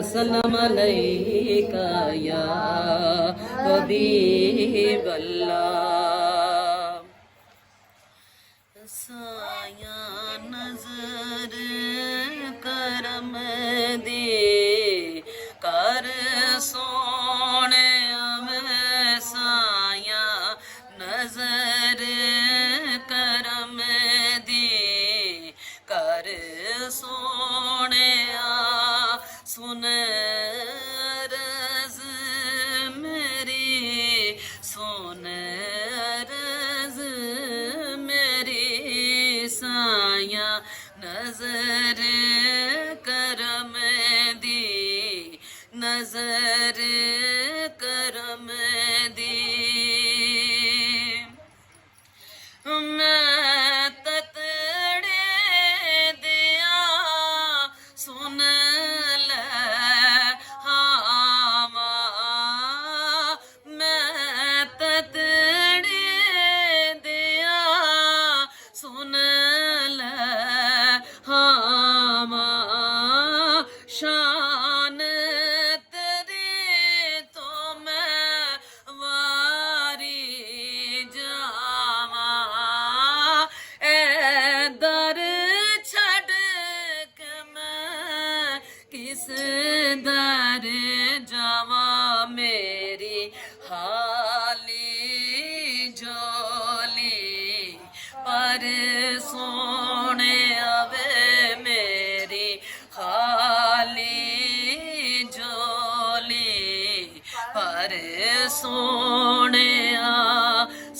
सलाम अलैका या हबीब अल्लाह। साया नजर करम दे कर सोने में साया नजर करम दे कर सोने सुन रज़ मेरी सुन रज़ मेरी साया नजर करम दी नजर करम दी। मैं ततड़े दिया सुन ले हावा मैं ततड़े दिया सुन ले हावा शान तेरी तो मैं वारी जावा ए दर छड़ के मैं किस दर जावा मेरी हाली जोली पर सोने आवे मेरी हाली जोली पर सोने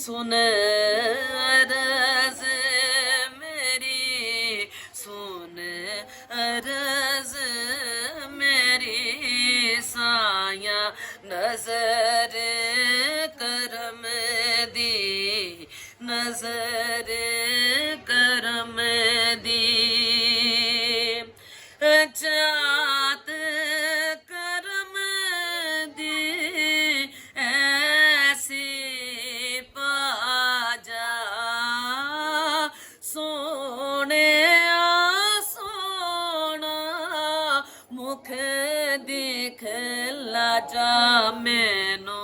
सुन रज़ मेरी सुन रज़ मेरी साया नजर करम दी नजर करम दी। जात करम दी ऐसी पाजा सोने सोना मुख देख लाजा मैनू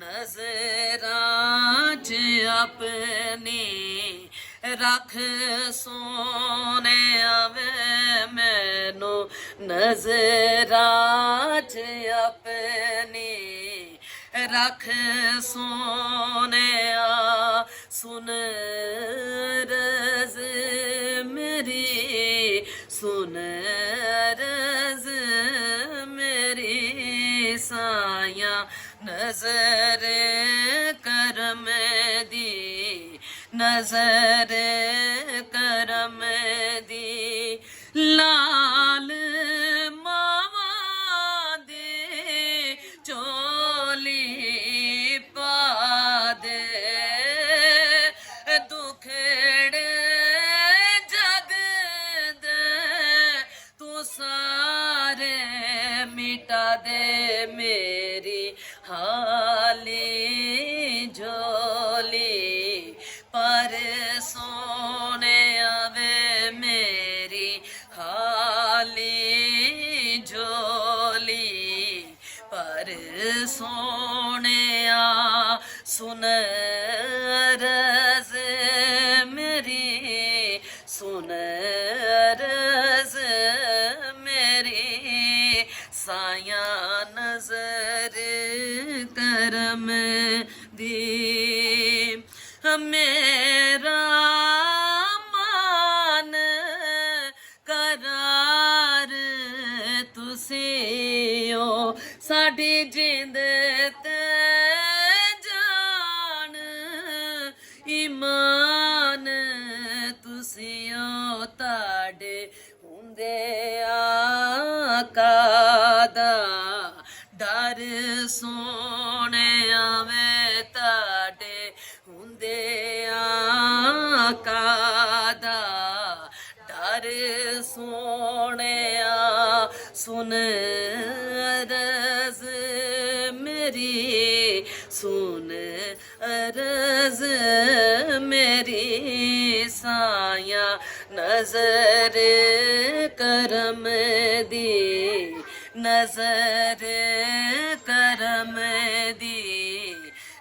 नजरां च अपनी रख सोने आवे मैनू नजरां च अपनी रख सोने सुन रज़ मेरी सुन रज़ मेरी साया नजर करम दी नजर करम दी। लाल मावा दे चोली पा दे दुखड़े जग दे तू सारे मिटा दे मेरी हाली जोली पर सोने आवे मेरी हाली जोली पर सोने सुन रज़ मेरी सुन रज़ मेरी साया नजर करम दी। मेरा मान करार तुसी हो साडी जिंद ते जान ईमान तुसी हो ताडे हुंदे आका दा डर सोने आवे ताडे हुंदे आका दा डर सोने सुन रज़ मेरी सुन रज़ मेरी साया नजर करम दी ਨਜ਼ਰ ਕਰਮ ਦੀ,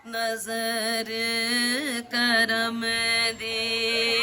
ਨਜ਼ਰ ਕਰਮ ਦੀ।